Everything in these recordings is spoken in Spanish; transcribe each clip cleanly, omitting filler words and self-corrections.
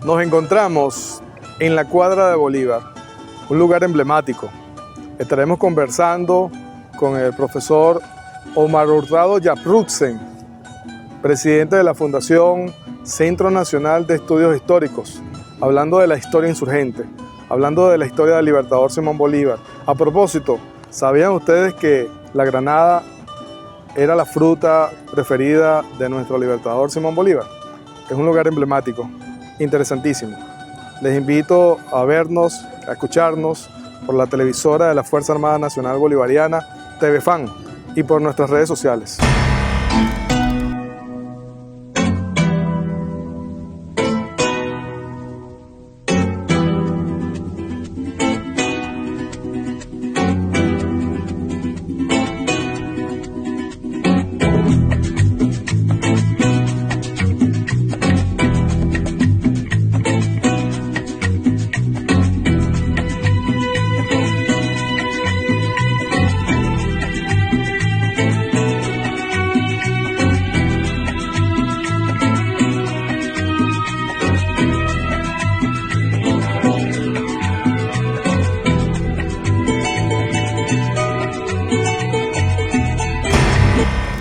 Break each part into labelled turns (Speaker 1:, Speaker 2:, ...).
Speaker 1: Nos encontramos en la Cuadra de Bolívar, un lugar emblemático. Estaremos conversando con el profesor Omar Hurtado Yaprutzen, presidente de la Fundación Centro Nacional de Estudios Históricos, hablando de la historia insurgente, hablando de la historia del libertador Simón Bolívar. A propósito, ¿sabían ustedes que la granada era la fruta preferida de nuestro libertador Simón Bolívar? Es un lugar emblemático, interesantísimo. Les invito a vernos, a escucharnos por la televisora de la Fuerza Armada Nacional Bolivariana, TVFAN, y por nuestras redes sociales.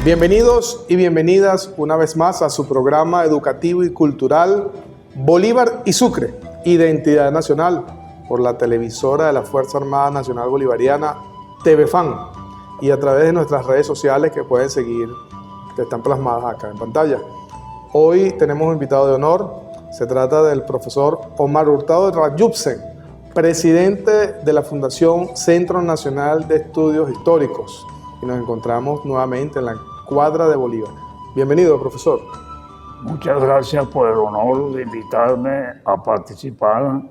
Speaker 1: Bienvenidos y bienvenidas una vez más a su programa educativo y cultural Bolívar y Sucre, Identidad Nacional, por la televisora de la Fuerza Armada Nacional Bolivariana, TVFAN, y a través de nuestras redes sociales que pueden seguir, que están plasmadas acá en pantalla. Hoy tenemos un invitado de honor, se trata del profesor Omar Hurtado Yaprutzen, presidente de la Fundación Centro Nacional de Estudios Históricos, y nos encontramos nuevamente en la Cuadra de Bolívar. Bienvenido, profesor.
Speaker 2: Muchas gracias por el honor de invitarme a participar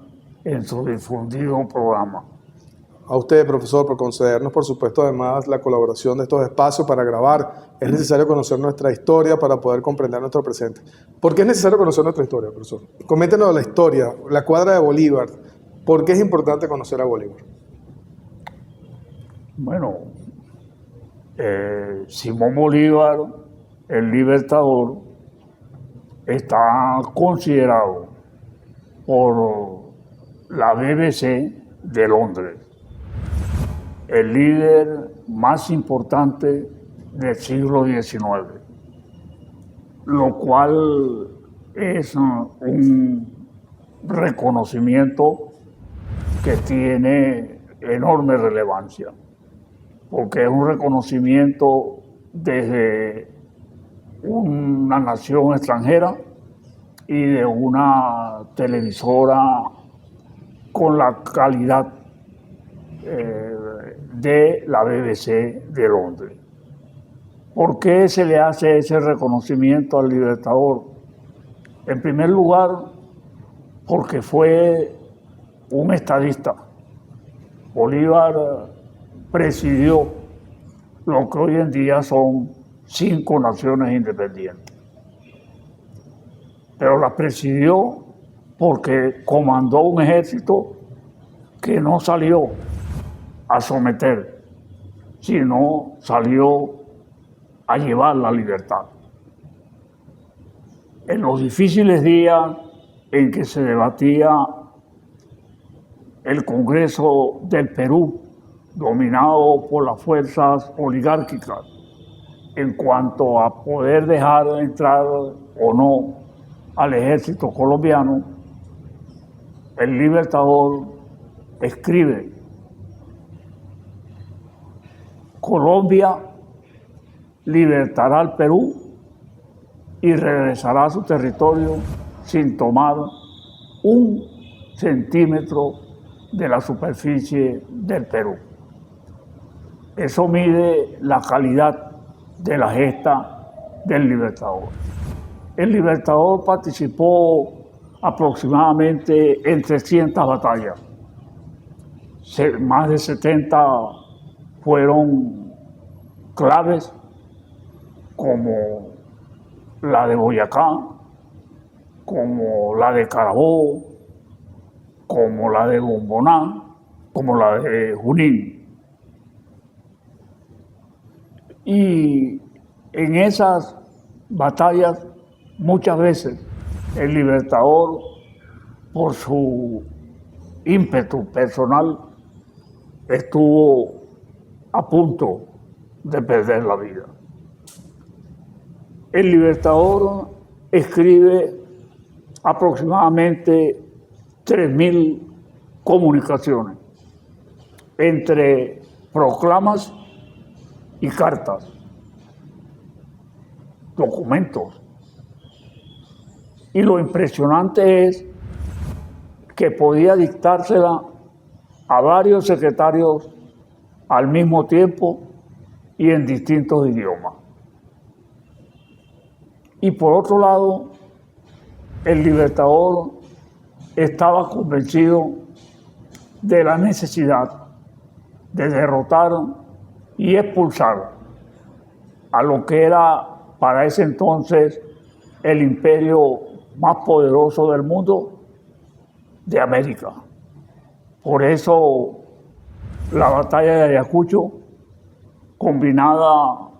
Speaker 2: en su difundido programa.
Speaker 1: A usted, profesor, por concedernos, por supuesto, además la colaboración de estos espacios para grabar. Es necesario conocer nuestra historia para poder comprender nuestro presente. ¿Por qué es necesario conocer nuestra historia, profesor? Coméntenos la historia, la Cuadra de Bolívar. ¿Por qué es importante conocer a Bolívar?
Speaker 2: Bueno, Simón Bolívar, el libertador, está considerado por la BBC de Londres el líder más importante del siglo XIX, lo cual es un reconocimiento que tiene enorme relevancia, porque es un reconocimiento desde una nación extranjera y de una televisora con la calidad de la BBC de Londres. ¿Por qué se le hace ese reconocimiento al libertador? En primer lugar, porque fue un estadista. Bolívar presidió lo que hoy en día son 5 naciones independientes. Pero las presidió porque comandó un ejército que no salió a someter, sino salió a llevar la libertad. En los difíciles días en que se debatía el Congreso del Perú, dominado por las fuerzas oligárquicas, en cuanto a poder dejar entrar o no al ejército colombiano, el libertador escribe: Colombia libertará al Perú y regresará a su territorio sin tomar un centímetro de la superficie del Perú. Eso mide la calidad de la gesta del libertador. El libertador participó aproximadamente en 300 batallas. Más de 70 fueron claves, como la de Boyacá, como la de Carabobo, como la de Bomboná, como la de Junín. Y en esas batallas, muchas veces, el libertador por su ímpetu personal, estuvo a punto de perder la vida. El Libertador escribe aproximadamente 3.000 comunicaciones entre proclamas y cartas, documentos. Y lo impresionante es que podía dictársela a varios secretarios al mismo tiempo y en distintos idiomas. Y por otro lado, el Libertador estaba convencido de la necesidad de derrotar y expulsar a lo que era para ese entonces el imperio más poderoso del mundo, de América. Por eso la batalla de Ayacucho, combinada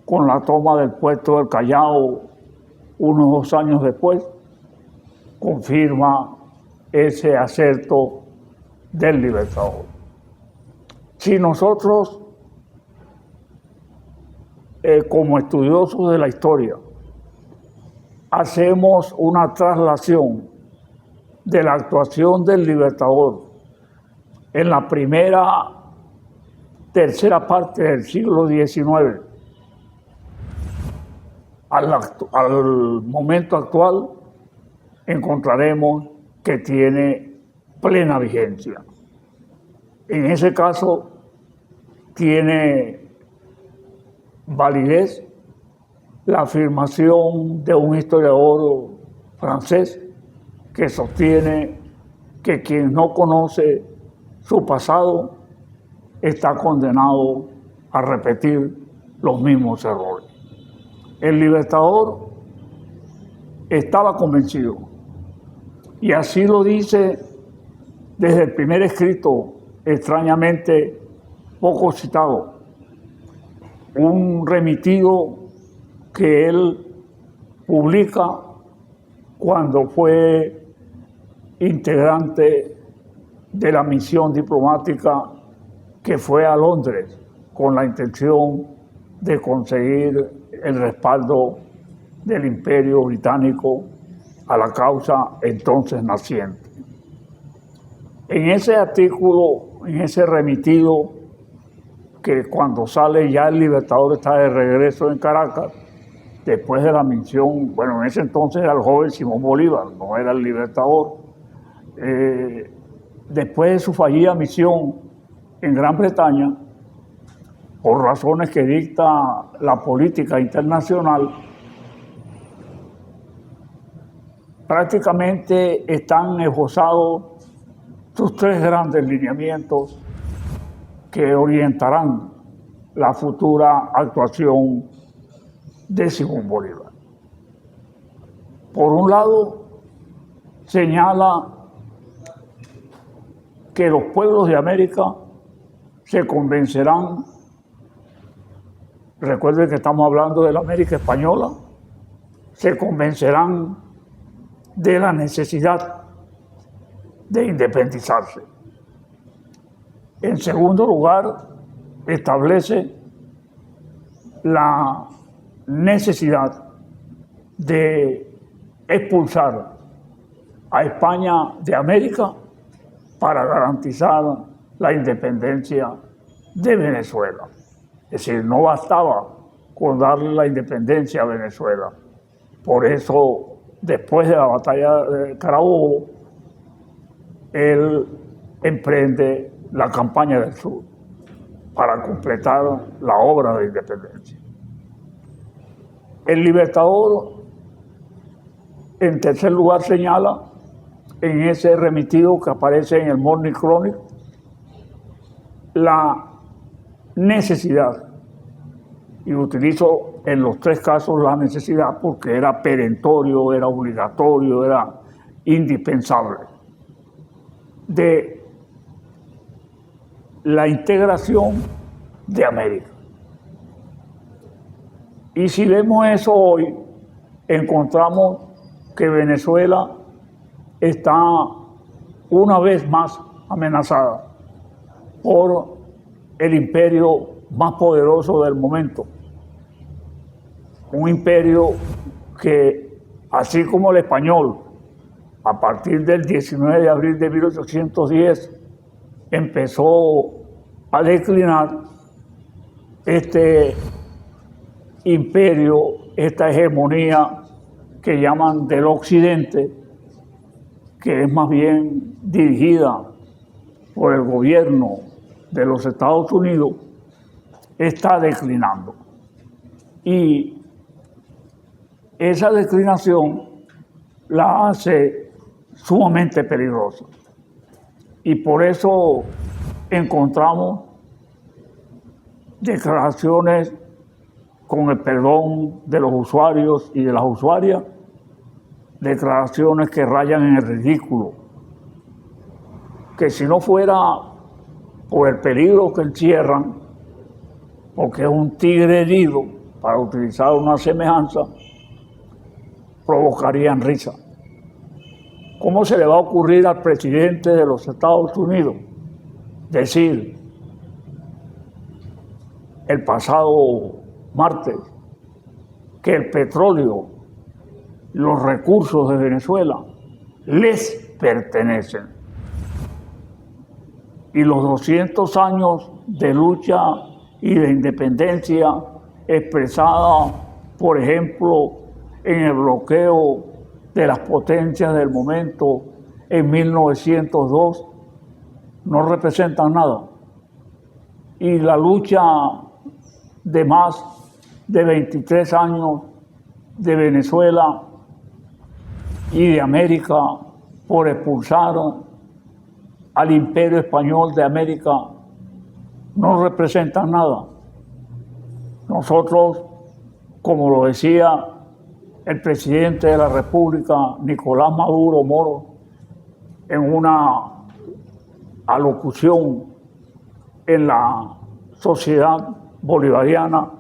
Speaker 2: con la toma del puerto del Callao unos 2 años después, confirma ese acerto del Libertador. Si nosotros, como estudiosos de la historia, hacemos una traslación de la actuación del Libertador en la tercera parte del siglo XIX al momento actual, encontraremos que tiene plena vigencia. En ese caso, tiene validez la afirmación de un historiador francés que sostiene que quien no conoce su pasado está condenado a repetir los mismos errores. El Libertador estaba convencido, y así lo dice desde el primer escrito, extrañamente poco citado, un remitido que él publica cuando fue integrante de la misión diplomática que fue a Londres con la intención de conseguir el respaldo del Imperio Británico a la causa entonces naciente. En ese artículo, en ese remitido, que cuando sale ya el Libertador está de regreso en Caracas, después de la misión, bueno, en ese entonces era el joven Simón Bolívar, no era el Libertador. Después de su fallida misión en Gran Bretaña, por razones que dicta la política internacional, prácticamente están esbozados sus 3 grandes lineamientos que orientarán la futura actuación de Simón Bolívar. Por un lado, señala que los pueblos de América se convencerán, recuerden que estamos hablando de la América española, se convencerán de la necesidad de independizarse. En segundo lugar, establece la necesidad de expulsar a España de América para garantizar la independencia de Venezuela. Es decir, no bastaba con darle la independencia a Venezuela. Por eso, después de la batalla de Carabobo, él emprende la campaña del sur para completar la obra de independencia. El Libertador, en tercer lugar, señala en ese remitido que aparece en el Morning Chronicle la necesidad, y utilizo en los 3 casos la necesidad porque era perentorio, era obligatorio, era indispensable, de la integración de América. Y si vemos eso hoy, encontramos que Venezuela está una vez más amenazada por el imperio más poderoso del momento. Un imperio que, así como el español, a partir del 19 de abril de 1810, empezó a declinar, este imperio, esta hegemonía que llaman del occidente, que es más bien dirigida por el gobierno de los Estados Unidos, está declinando. Y esa declinación la hace sumamente peligrosa. Y por eso encontramos declaraciones, con el perdón de los usuarios y de las usuarias, declaraciones que rayan en el ridículo, que si no fuera por el peligro que encierran, porque es un tigre herido, para utilizar una semejanza, provocarían risa. ¿Cómo se le va a ocurrir al presidente de los Estados Unidos decir el pasado martes que el petróleo, los recursos de Venezuela les pertenecen? Y los 200 años de lucha y de independencia expresada, por ejemplo, en el bloqueo de las potencias del momento en 1902, no representan nada. Y la lucha de más de 23 años de Venezuela y de América por expulsar al Imperio Español de América no representan nada. Nosotros, como lo decía el presidente de la República, Nicolás Maduro Moro, en una alocución en la Sociedad Bolivariana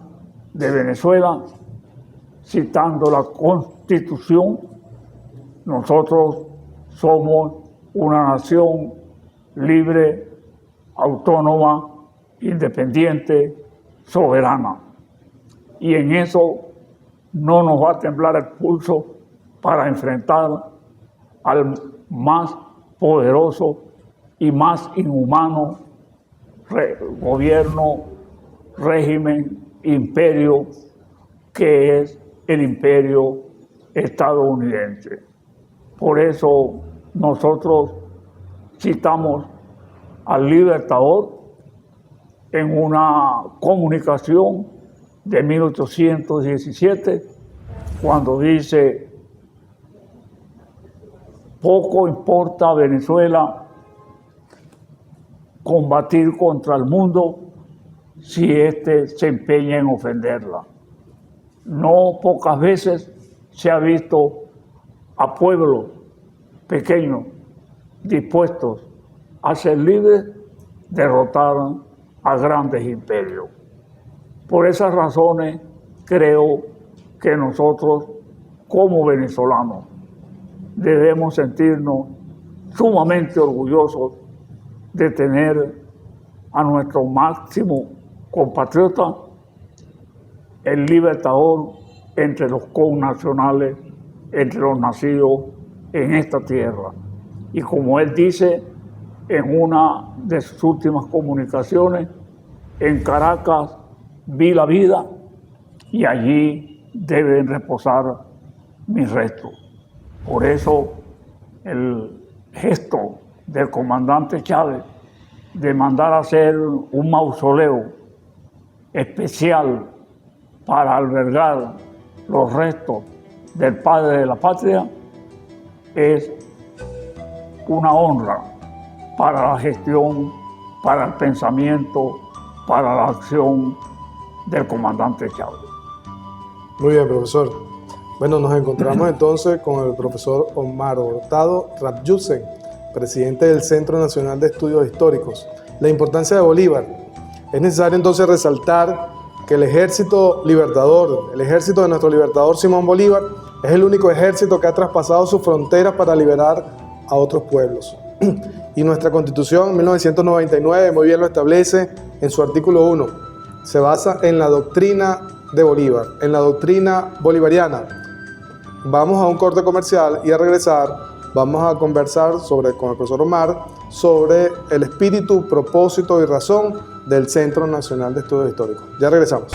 Speaker 2: de Venezuela, citando la Constitución, nosotros somos una nación libre, autónoma, independiente, soberana. Y en eso no nos va a temblar el pulso para enfrentar al más poderoso y más inhumano gobierno, régimen, imperio, que es el imperio estadounidense. Por eso nosotros citamos al Libertador en una comunicación de 1817, cuando dice: poco importa a Venezuela combatir contra el mundo si éste se empeña en ofenderla. No pocas veces se ha visto a pueblos pequeños dispuestos a ser libres derrotar a grandes imperios. Por esas razones creo que nosotros, como venezolanos, debemos sentirnos sumamente orgullosos de tener a nuestro máximo compatriota, el Libertador, entre los connacionales, entre los nacidos en esta tierra. Y como él dice en una de sus últimas comunicaciones, en Caracas vi la vida y allí deben reposar mis restos. Por eso el gesto del comandante Chávez de mandar a hacer un mausoleo especial para albergar los restos del padre de la patria es una honra para la gestión, para el pensamiento, para la acción del comandante Chávez.
Speaker 1: Muy bien, profesor. Bueno, nos encontramos entonces con el profesor Omar Hurtado Rapyutzen, presidente del Centro Nacional de Estudios Históricos. La importancia de Bolívar. Es necesario entonces resaltar que el ejército libertador, el ejército de nuestro libertador Simón Bolívar, es el único ejército que ha traspasado sus fronteras para liberar a otros pueblos. Y nuestra Constitución, en 1999, muy bien lo establece en su artículo 1. Se basa en la doctrina de Bolívar, en la doctrina bolivariana. Vamos a un corte comercial y a regresar vamos a conversar con el profesor Omar sobre el espíritu, propósito y razón del Centro Nacional de Estudios Históricos. Ya regresamos.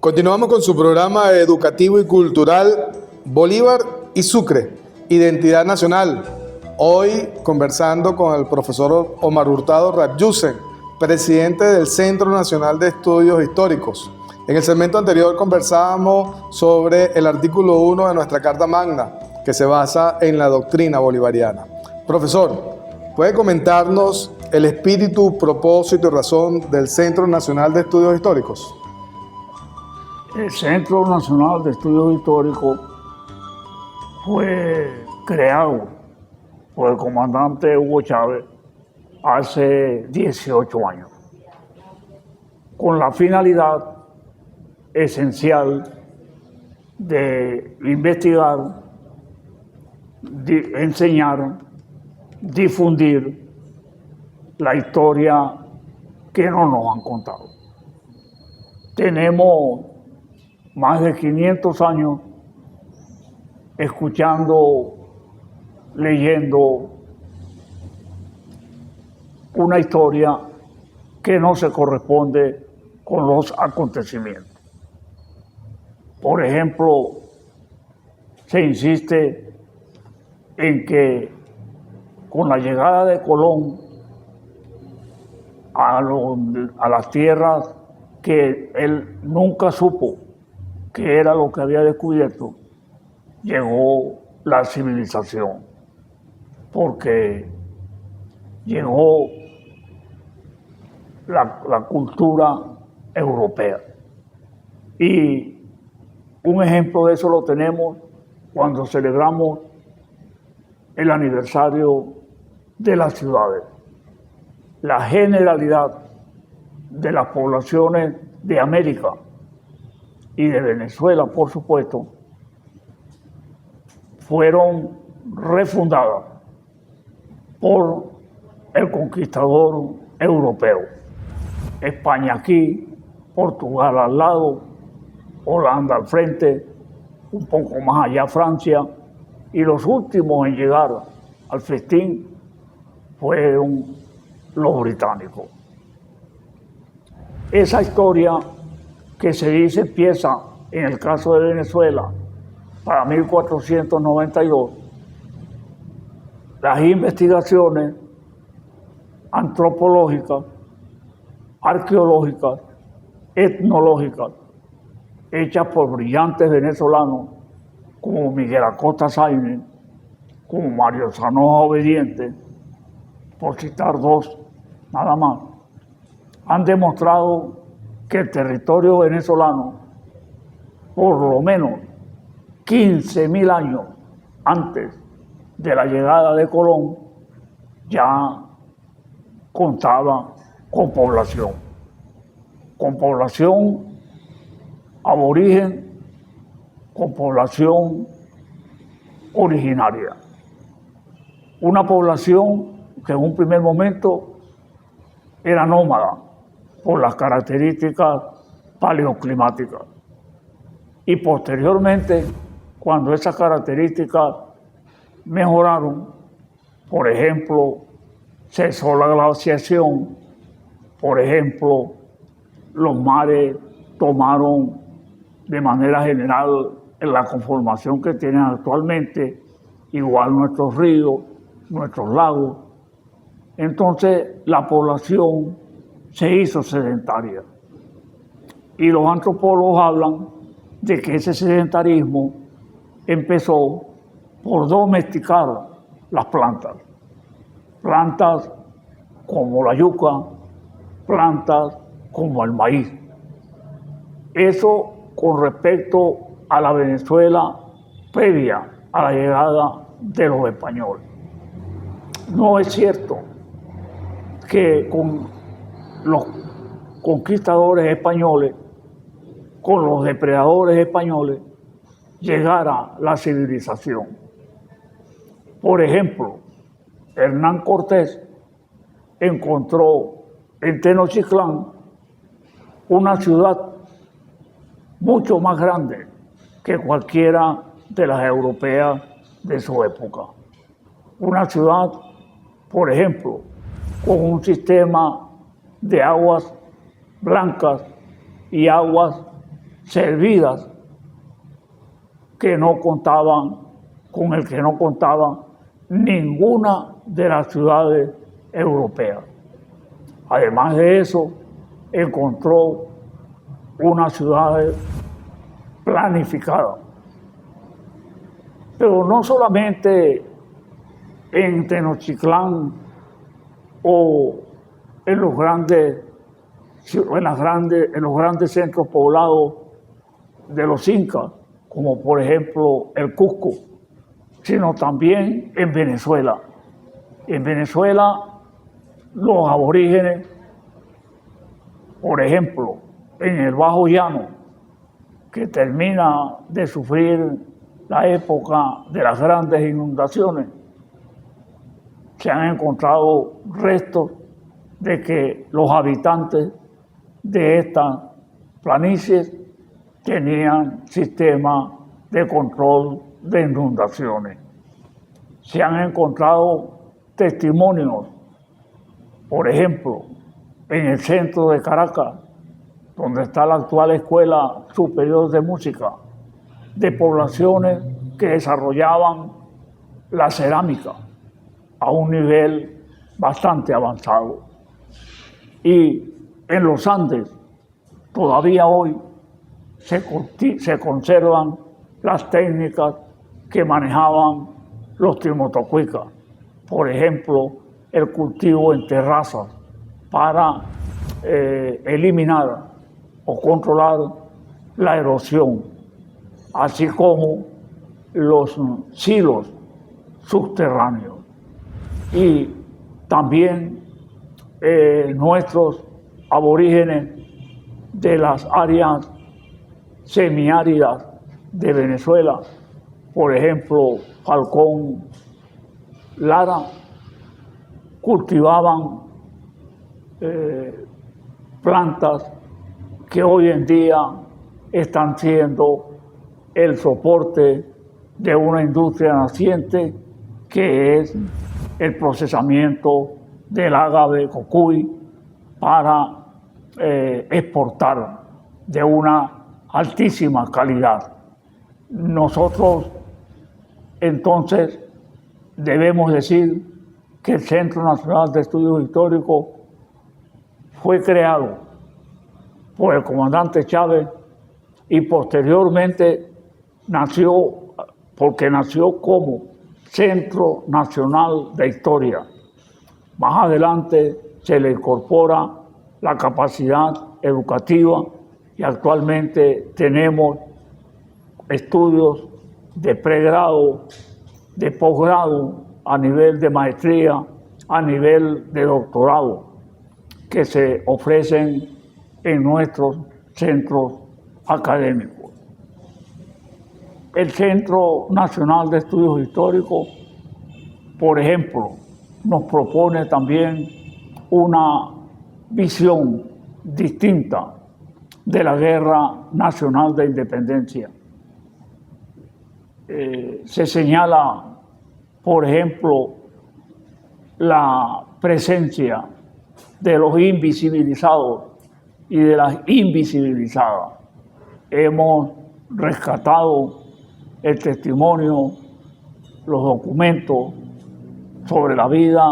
Speaker 1: Continuamos con su programa educativo y cultural Bolívar y Sucre, Identidad Nacional. Hoy conversando con el profesor Omar Hurtado Rabyussin, presidente del Centro Nacional de Estudios Históricos. En el segmento anterior conversábamos sobre el artículo 1 de nuestra Carta Magna, que se basa en la doctrina bolivariana. Profesor, ¿puede comentarnos el espíritu, propósito y razón del Centro Nacional de Estudios Históricos?
Speaker 2: El Centro Nacional de Estudios Históricos fue creado por el comandante Hugo Chávez hace 18 años, con la finalidad esencial de investigar, enseñar, difundir la historia que no nos han contado. Tenemos más de 500 años escuchando, leyendo una historia que no se corresponde con los acontecimientos. Por ejemplo, se insiste en que con la llegada de Colón a las tierras que él nunca supo que era lo que había descubierto, llegó la civilización, porque llegó la cultura europea. Y un ejemplo de eso lo tenemos cuando celebramos el aniversario de las ciudades. La generalidad de las poblaciones de América y de Venezuela, por supuesto, fueron refundadas por el conquistador europeo. España aquí, Portugal al lado, Holanda al frente, un poco más allá Francia, y los últimos en llegar al festín fueron los británicos. Esa historia que se dice empieza en el caso de Venezuela para 1492, las investigaciones antropológicas, arqueológicas, etnológicas, hechas por brillantes venezolanos como Miguel Acosta Sáenz, como Mario Zanoja Obediente, por citar dos nada más, han demostrado que el territorio venezolano, por lo menos 15.000 años antes de la llegada de Colón, ya contaba con población aborigen, con población originaria. Una población que en un primer momento era nómada, por las características paleoclimáticas. Y posteriormente, cuando esas características mejoraron, por ejemplo, cesó la glaciación, por ejemplo, los mares tomaron de manera general en la conformación que tienen actualmente, igual nuestros ríos, nuestros lagos. Entonces la población se hizo sedentaria. Y los antropólogos hablan de que ese sedentarismo empezó por domesticar las plantas. Plantas como la yuca, plantas como el maíz. Eso con respecto a la Venezuela previa a la llegada de los españoles. No es cierto que con los conquistadores españoles, con los depredadores españoles, llegara la civilización. Por ejemplo, Hernán Cortés encontró en Tenochtitlán una ciudad mucho más grande que cualquiera de las europeas de su época. Una ciudad, por ejemplo, con un sistema de aguas blancas y aguas servidas que no contaban, con el que no contaba ninguna de las ciudades europeas. Además de eso, encontró unas ciudades planificadas. Pero no solamente en Tenochtitlán o en los grandes centros poblados de los incas, como por ejemplo el Cusco, sino también en Venezuela. En Venezuela, los aborígenes, por ejemplo, en el Bajo Llano, que termina de sufrir la época de las grandes inundaciones, se han encontrado restos de que los habitantes de estas planicies tenían sistemas de control de inundaciones. Se han encontrado testimonios, por ejemplo, en el centro de Caracas, donde está la actual Escuela Superior de Música, de poblaciones que desarrollaban la cerámica a un nivel bastante avanzado. Y en los Andes, todavía hoy, se conservan las técnicas que manejaban los timotocuicas. Por ejemplo, el cultivo en terrazas para eliminar o controlar la erosión, así como los silos subterráneos. Y también nuestros aborígenes de las áreas semiáridas de Venezuela, por ejemplo, Falcón, Lara, cultivaban plantas que hoy en día están siendo el soporte de una industria naciente que es el procesamiento del agave cocuy para exportar de una altísima calidad. Nosotros entonces debemos decir que el Centro Nacional de Estudios Históricos fue creado por el comandante Chávez y posteriormente nació como Centro Nacional de Historia. Más adelante se le incorpora la capacidad educativa y actualmente tenemos estudios de pregrado, de posgrado, a nivel de maestría, a nivel de doctorado, que se ofrecen en nuestros centros académicos. El Centro Nacional de Estudios Históricos, por ejemplo, nos propone también una visión distinta de la Guerra Nacional de Independencia. Se señala, por ejemplo, la presencia de los invisibilizados y de las invisibilizadas. Hemos rescatado el testimonio, los documentos sobre la vida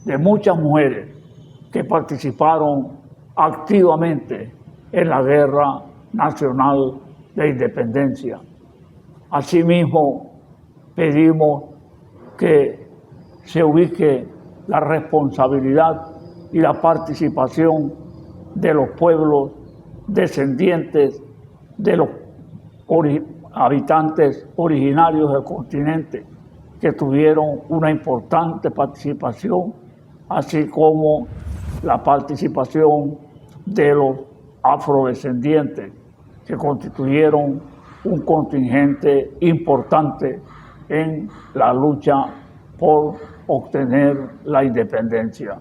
Speaker 2: de muchas mujeres que participaron activamente en la Guerra Nacional de Independencia. Asimismo, pedimos que se ubique la responsabilidad y la participación de los pueblos descendientes de los habitantes originarios del continente, que tuvieron una importante participación, así como la participación de los afrodescendientes, que constituyeron un contingente importante en la lucha por obtener la independencia.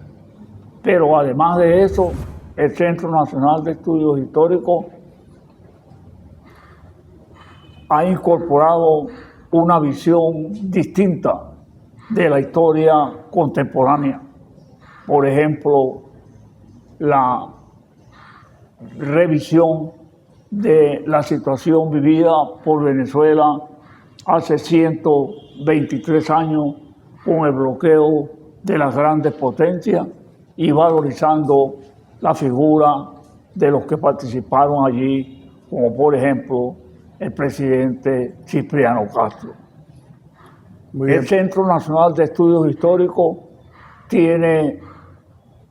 Speaker 2: Pero además de eso, el Centro Nacional de Estudios Históricos ha incorporado una visión distinta de la historia contemporánea. Por ejemplo, la revisión de la situación vivida por Venezuela hace 123 años con el bloqueo de las grandes potencias y valorizando la figura de los que participaron allí, como por ejemplo el presidente Cipriano Castro. El Centro Nacional de Estudios Históricos tiene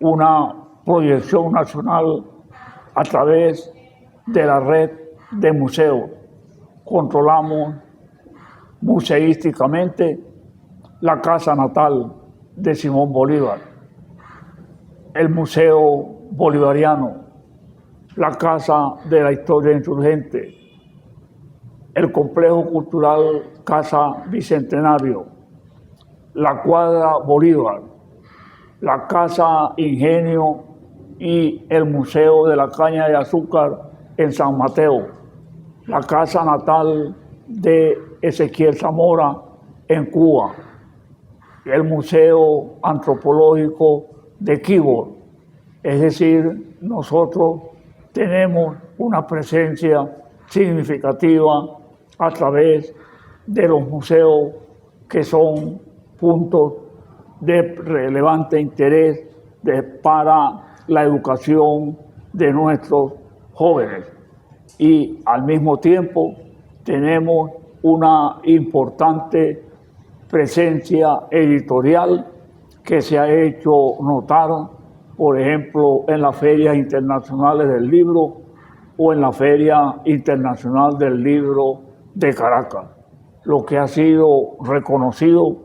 Speaker 2: una proyección nacional a través de la red de museos. Controlamos museísticamente la casa natal de Simón Bolívar, el Museo Bolivariano, la Casa de la Historia Insurgente, el Complejo Cultural Casa Bicentenario, la Cuadra Bolívar, la Casa Ingenio y el Museo de la Caña de Azúcar en San Mateo, la casa natal de Ezequiel Zamora en Cuba, el Museo Antropológico de Quibor. Es decir, nosotros tenemos una presencia significativa a través de los museos que son puntos de relevante interés para la educación de nuestros jóvenes. Y al mismo tiempo tenemos una importante presencia editorial que se ha hecho notar, por ejemplo, en las ferias internacionales del libro o en la Feria Internacional del Libro de Caracas, lo que ha sido reconocido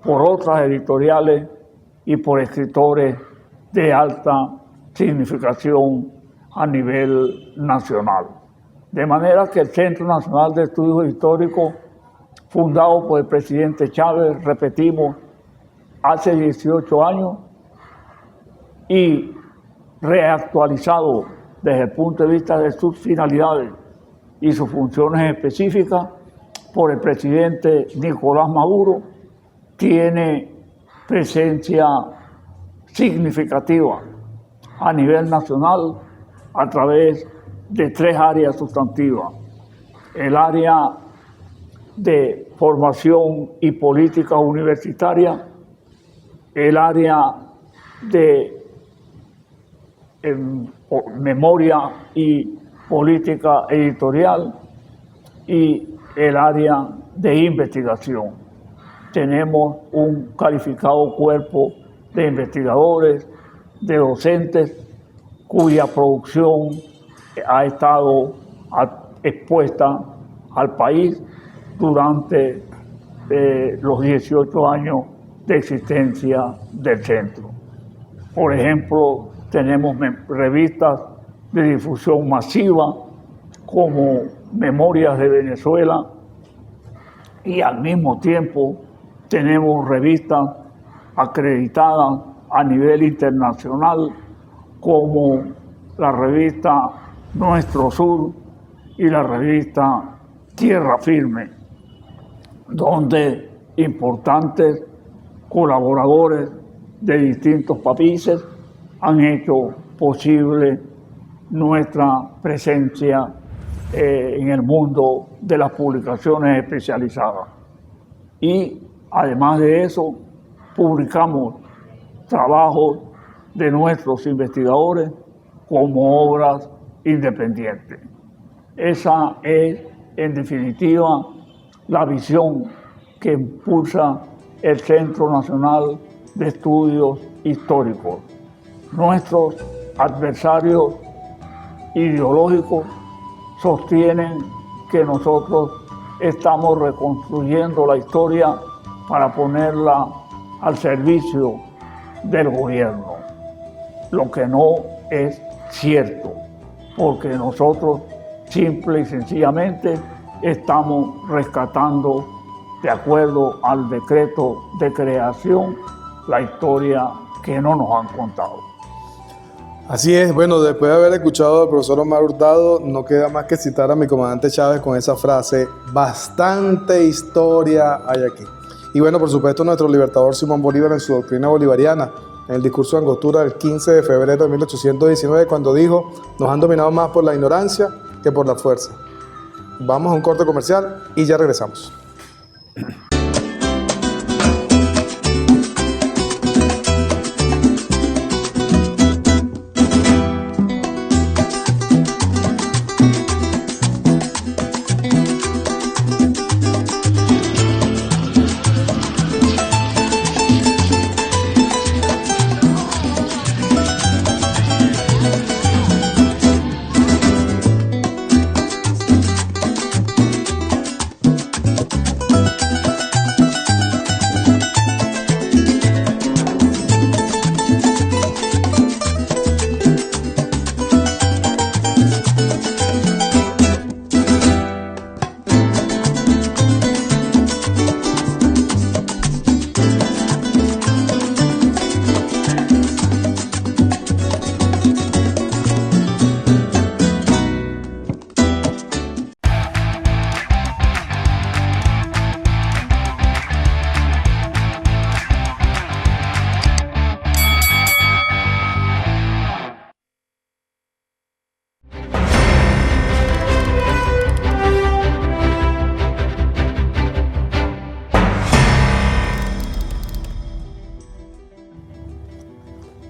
Speaker 2: por otras editoriales y por escritores de alta significación a nivel nacional. De manera que el Centro Nacional de Estudios Históricos, fundado por el presidente Chávez, repetimos, hace 18 años, y reactualizado desde el punto de vista de sus finalidades y sus funciones específicas por el presidente Nicolás Maduro, tiene presencia significativa a nivel nacional a través de 3 áreas sustantivas: el área de formación y política universitaria, el área de memoria y política editorial y el área de investigación. Tenemos un calificado cuerpo de investigadores, de docentes, cuya producción ha estado expuesta al país durante los 18 años de existencia del centro. Por ejemplo, tenemos revistas de difusión masiva como Memorias de Venezuela, y al mismo tiempo tenemos revistas acreditadas a nivel internacional como la revista Nuestro Sur y la revista Tierra Firme, donde importantes colaboradores de distintos países han hecho posible nuestra presencia en el mundo de las publicaciones especializadas. Y además de eso, publicamos trabajos de nuestros investigadores como obras independientes. Esa es, en definitiva, la visión que impulsa el Centro Nacional de Estudios Históricos. Nuestros adversarios ideológicos sostienen que nosotros estamos reconstruyendo la historia para ponerla al servicio del gobierno, lo que no es cierto, porque nosotros simple y sencillamente estamos rescatando, de acuerdo al decreto de creación, la historia que no nos han contado.
Speaker 1: Así es, bueno, después de haber escuchado al profesor Omar Hurtado, no queda más que citar a mi comandante Chávez con esa frase: bastante historia hay aquí. Y bueno, por supuesto, nuestro libertador Simón Bolívar en su doctrina bolivariana, en el discurso de Angostura del 15 de febrero de 1819, cuando dijo: nos han dominado más por la ignorancia que por la fuerza. Vamos a un corte comercial y ya regresamos.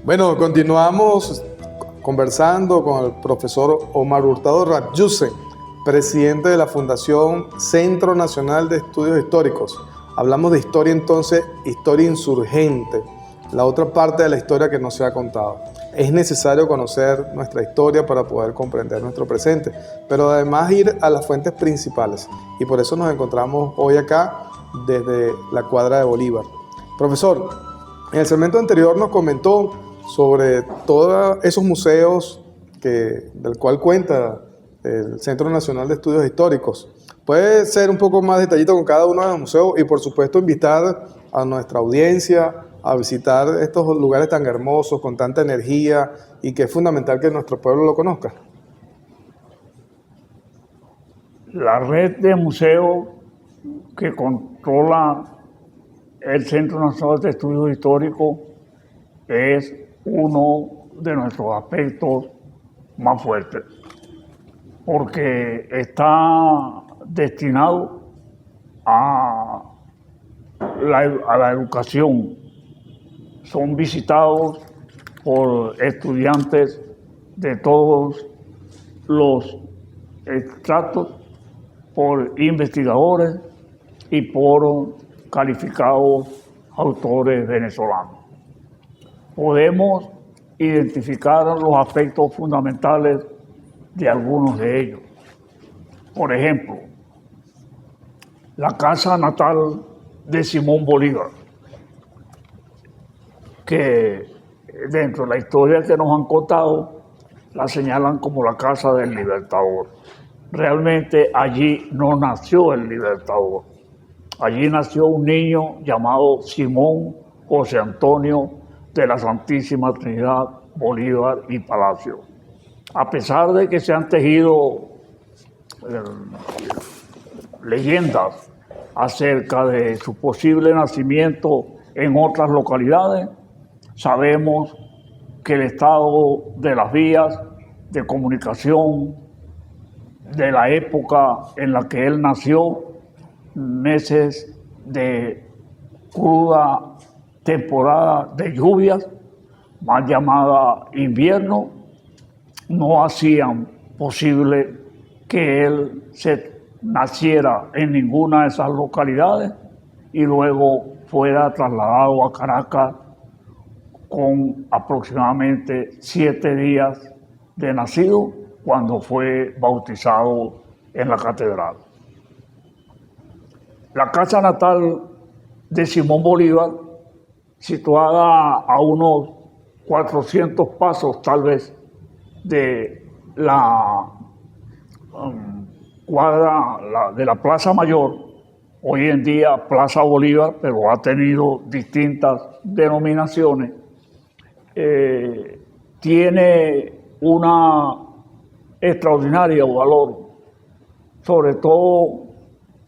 Speaker 1: Bueno, continuamos conversando con el profesor Omar Hurtado Ratjusen, presidente de la Fundación Centro Nacional de Estudios Históricos. Hablamos de historia entonces, historia insurgente, la otra parte de la historia que no se ha contado. Es necesario conocer nuestra historia para poder comprender nuestro presente, pero además ir a las fuentes principales. Y por eso nos encontramos hoy acá desde la cuadra de Bolívar. Profesor, en el segmento anterior nos comentó sobre todos esos museos del cual cuenta el Centro Nacional de Estudios Históricos. ¿Puede ser un poco más detallito con cada uno de los museos y por supuesto invitar a nuestra audiencia a visitar estos lugares tan hermosos, con tanta energía y que es fundamental que nuestro pueblo lo conozca?
Speaker 2: La red de museos que controla el Centro Nacional de Estudios Históricos es uno de nuestros aspectos más fuertes, porque está destinado a la educación. Son visitados por estudiantes de todos los estratos, por investigadores y por calificados autores venezolanos. Podemos identificar los aspectos fundamentales de algunos de ellos. Por ejemplo, la casa natal de Simón Bolívar, que dentro de la historia que nos han contado, la señalan como la casa del Libertador. Realmente allí no nació el Libertador. Allí nació un niño llamado Simón José Antonio de la Santísima Trinidad Bolívar y Palacio. A pesar de que se han tejido eh, leyendas acerca de su posible nacimiento en otras localidades, sabemos que el estado de las vías de comunicación de la época en la que él nació, meses de cruda temporada de lluvias, más llamada invierno, no hacían posible que él se naciera en ninguna de esas localidades y luego fuera trasladado a Caracas con aproximadamente 7 días de nacido cuando fue bautizado en la catedral. La casa natal de Simón Bolívar, situada a unos 400 pasos tal vez de la cuadra de la Plaza Mayor, hoy en día Plaza Bolívar, pero ha tenido distintas denominaciones, tiene una extraordinario valor, sobre todo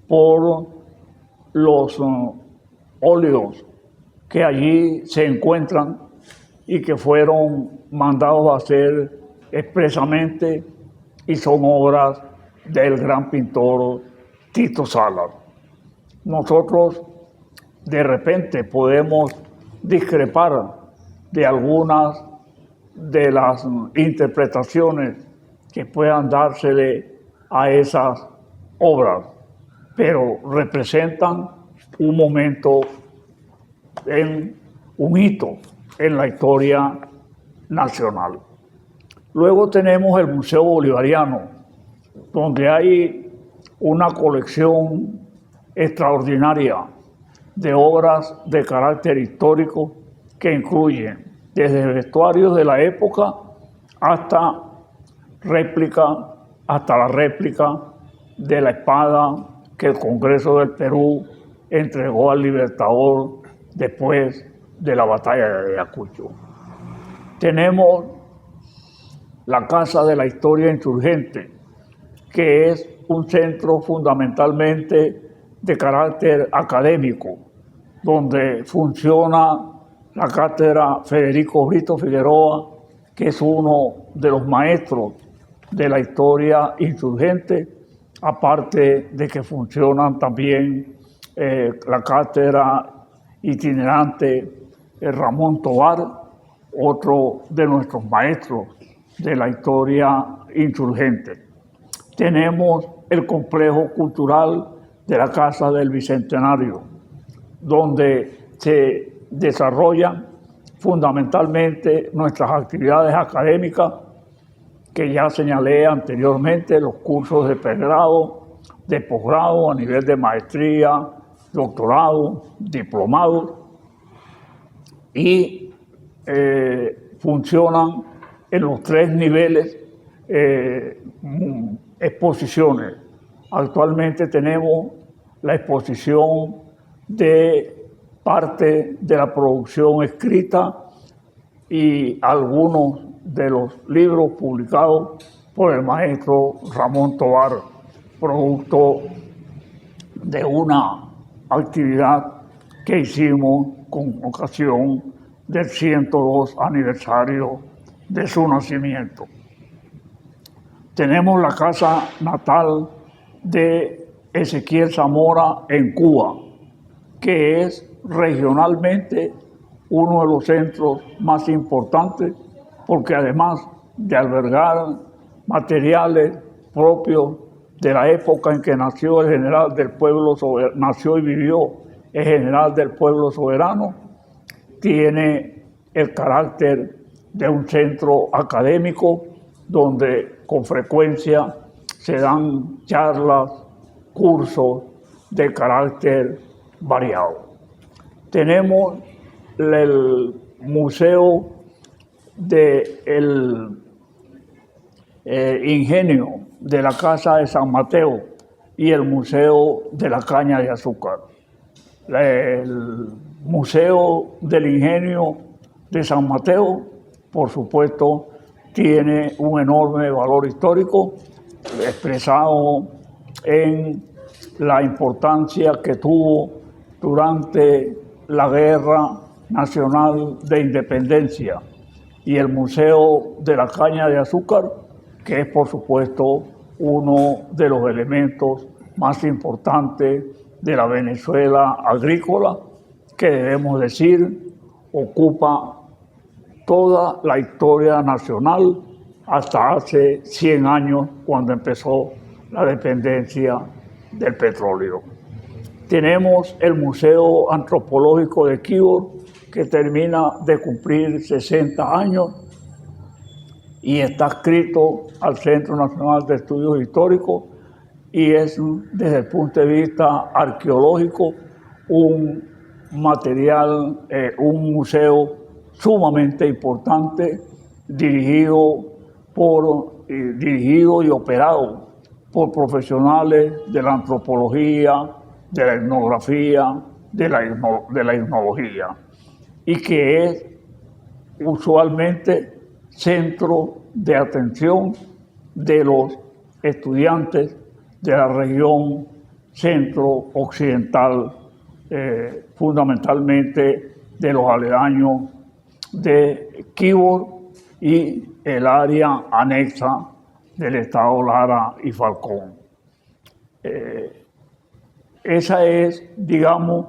Speaker 2: por los óleos que allí se encuentran y que fueron mandados a hacer expresamente y son obras del gran pintor Tito Salas. Nosotros de repente podemos discrepar de algunas de las interpretaciones que puedan dársele a esas obras, pero representan un momento, un hito en la historia nacional. Luego tenemos el Museo Bolivariano, donde hay una colección extraordinaria de obras de carácter histórico que incluyen desde vestuarios de la época hasta la réplica de la espada que el Congreso del Perú entregó al Libertador después de la batalla de Ayacucho. Tenemos la Casa de la Historia Insurgente, que es un centro fundamentalmente de carácter académico, donde funciona la cátedra Federico Brito Figueroa, que es uno de los maestros de la historia insurgente, aparte de que funcionan también la cátedra itinerante Ramón Tovar, otro de nuestros maestros de la historia insurgente. Tenemos el complejo cultural de la Casa del Bicentenario, donde se desarrollan fundamentalmente nuestras actividades académicas, que ya señalé anteriormente, los cursos de pregrado, de posgrado, a nivel de maestría, doctorado, diplomado, y funcionan en los 3 niveles exposiciones. Actualmente tenemos la exposición de parte de la producción escrita y algunos de los libros publicados por el maestro Ramón Tovar, producto de una actividad que hicimos con ocasión del 102 aniversario de su nacimiento. Tenemos la casa natal de Ezequiel Zamora en Cuba, que es regionalmente uno de los centros más importantes, porque además de albergar materiales propios de la época en que nació el general del pueblo soberano, nació y vivió el general del pueblo soberano, tiene el carácter de un centro académico donde con frecuencia se dan charlas, cursos de carácter variado. Tenemos el Museo del Ingenio de la Casa de San Mateo y el Museo de la Caña de Azúcar. El Museo del Ingenio de San Mateo, por supuesto, tiene un enorme valor histórico expresado en la importancia que tuvo durante la Guerra Nacional de Independencia, y el Museo de la Caña de Azúcar, que es por supuesto uno de los elementos más importantes de la Venezuela agrícola, que debemos decir ocupa toda la historia nacional hasta hace 100 años, cuando empezó la dependencia del petróleo. Tenemos el Museo Antropológico de Quíbor, que termina de cumplir 60 años y está adscrito al Centro Nacional de Estudios Históricos, y es, desde el punto de vista arqueológico, un material, un museo sumamente importante, dirigido y operado por profesionales de la antropología, de la etnografía, de la etnología, y que es usualmente centro de atención de los estudiantes de la región centro-occidental, fundamentalmente de los aledaños de Quíbor y el área anexa del estado Lara y Falcón. Esa es, digamos,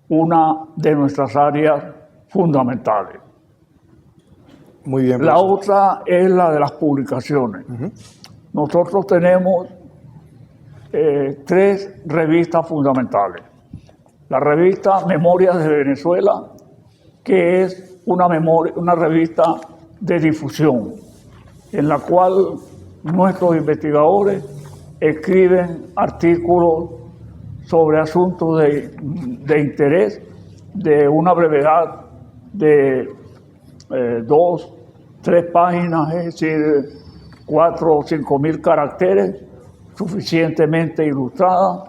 Speaker 2: una de nuestras áreas fundamentales.
Speaker 1: Muy bien.
Speaker 2: La
Speaker 1: profesor.
Speaker 2: otra es la de las publicaciones. Nosotros tenemos 3 revistas fundamentales. La revista Memorias de Venezuela, que es una revista de difusión, en la cual nuestros investigadores escriben artículos sobre asuntos de interés de una brevedad de 2, 3 páginas, es decir, 4 o 5 mil caracteres, suficientemente ilustrada,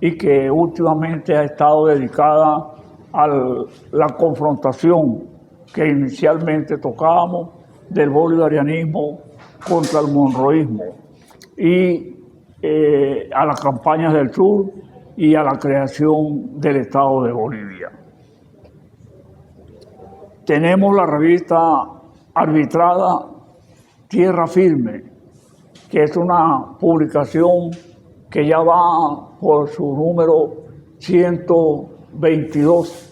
Speaker 2: y que últimamente ha estado dedicada a la confrontación que inicialmente tocábamos del bolivarianismo contra el monroísmo, y a las campañas del sur y a la creación del Estado de Bolivia. Tenemos la revista arbitrada Tierra Firme, que es una publicación que ya va por su número 122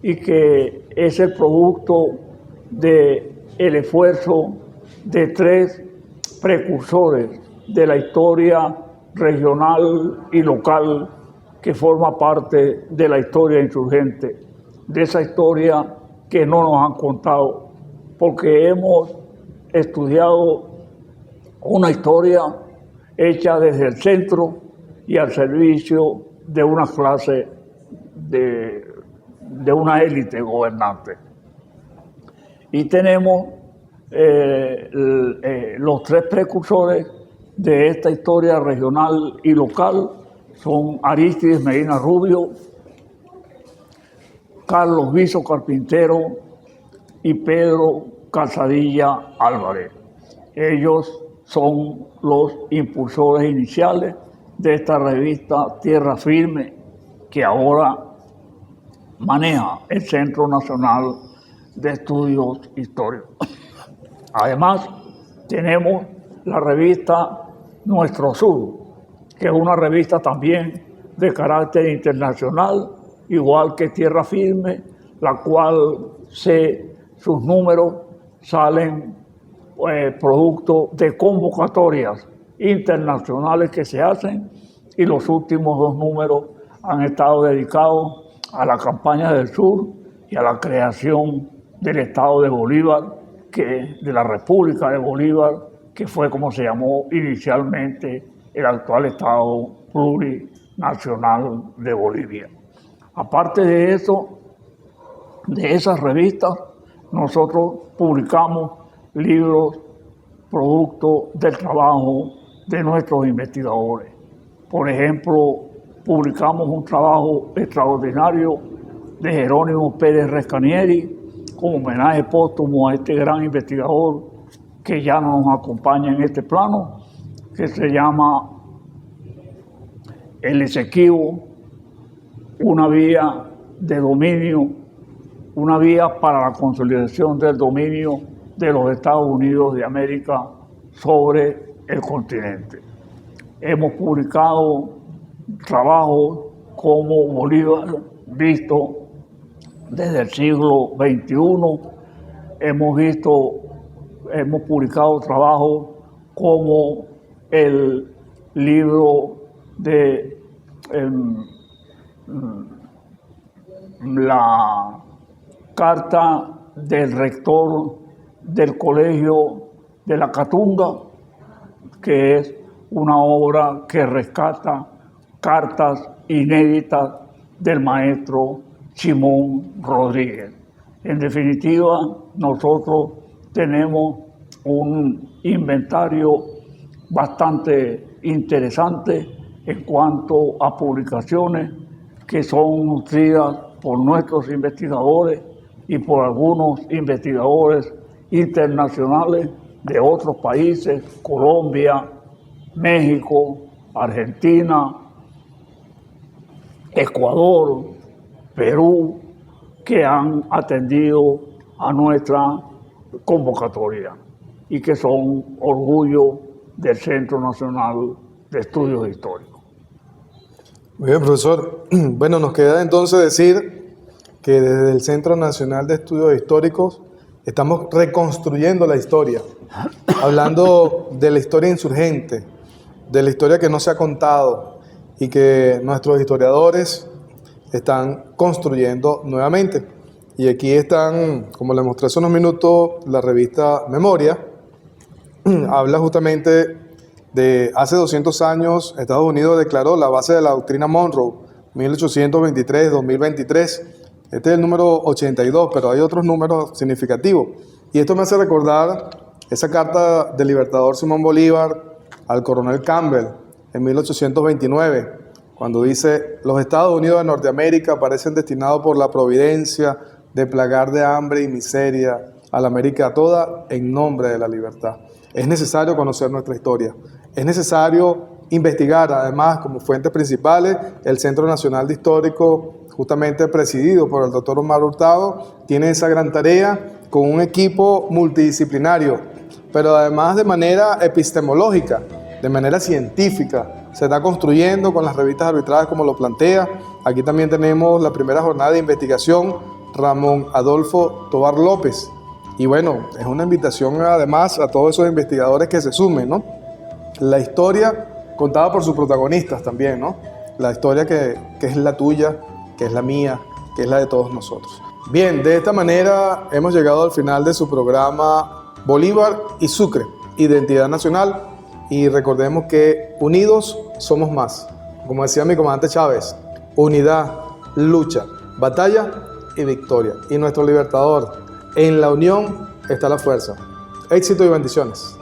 Speaker 2: y que es el producto del esfuerzo de 3 precursores de la historia regional y local, que forma parte de la historia insurgente, de esa historia que no nos han contado, porque hemos estudiado una historia hecha desde el centro y al servicio de una clase, de una élite gobernante. Y tenemos los 3 precursores de esta historia regional y local, son Arístides Medina Rubio, Carlos Viso Carpintero y Pedro Calzadilla Álvarez. Ellos son los impulsores iniciales de esta revista Tierra Firme, que ahora maneja el Centro Nacional de Estudios Históricos. Además, tenemos la revista Nuestro Sur, que es una revista también de carácter internacional, igual que Tierra Firme, la cual sus números salen producto de convocatorias internacionales que se hacen, y los últimos 2 números han estado dedicados a la campaña del sur y a la creación del Estado de Bolívar, de la República de Bolívar, que fue como se llamó inicialmente el actual Estado Plurinacional de Bolivia. Aparte de eso, de esas revistas, nosotros publicamos libros producto del trabajo de nuestros investigadores. Por ejemplo, publicamos un trabajo extraordinario de Jerónimo Pérez Rescanieri como homenaje póstumo a este gran investigador que ya no nos acompaña en este plano, que se llama el Esequibo, una vía de dominio, una vía para la consolidación del dominio de los Estados Unidos de América sobre el continente. Hemos publicado trabajos como Bolívar visto desde el siglo XXI. Hemos publicado trabajos como el libro de la carta del rector del Colegio de la Catunga, que es una obra que rescata cartas inéditas del maestro Simón Rodríguez. En definitiva, nosotros tenemos un inventario bastante interesante en cuanto a publicaciones que son nutridas por nuestros investigadores y por algunos investigadores internacionales de otros países, Colombia, México, Argentina, Ecuador, Perú, que han atendido a nuestra convocatoria y que son orgullo del Centro Nacional de Estudios Históricos.
Speaker 1: Muy bien, profesor. Bueno, nos queda entonces decir que desde el Centro Nacional de Estudios Históricos estamos reconstruyendo la historia, hablando de la historia insurgente, de la historia que no se ha contado y que nuestros historiadores están construyendo nuevamente. Y aquí están, como les mostré hace unos minutos, la revista Memoria. Habla justamente de hace 200 años, Estados Unidos declaró la base de la doctrina Monroe, 1823-2023. Este es el número 82, pero hay otros números significativos. Y esto me hace recordar esa carta del libertador Simón Bolívar al coronel Campbell en 1829, cuando dice: los Estados Unidos de Norteamérica parecen destinados por la providencia de plagar de hambre y miseria a la América toda en nombre de la libertad. Es necesario conocer nuestra historia. Es necesario investigar, además, como fuentes principales, el Centro Nacional de Históricos, justamente presidido por el doctor Omar Hurtado, tiene esa gran tarea con un equipo multidisciplinario, pero además de manera epistemológica, de manera científica. Se está construyendo con las revistas arbitradas como lo plantea. Aquí también tenemos la primera jornada de investigación, Ramón Adolfo Tovar López. Y bueno, es una invitación además a todos esos investigadores que se sumen, ¿no? La historia contada por sus protagonistas también, ¿no? La historia que es la tuya, que es la mía, que es la de todos nosotros. Bien, de esta manera hemos llegado al final de su programa Bolívar y Sucre, Identidad Nacional. Y recordemos que unidos somos más. Como decía mi comandante Chávez, unidad, lucha, batalla y victoria. Y nuestro libertador, en la unión está la fuerza. Éxito y bendiciones.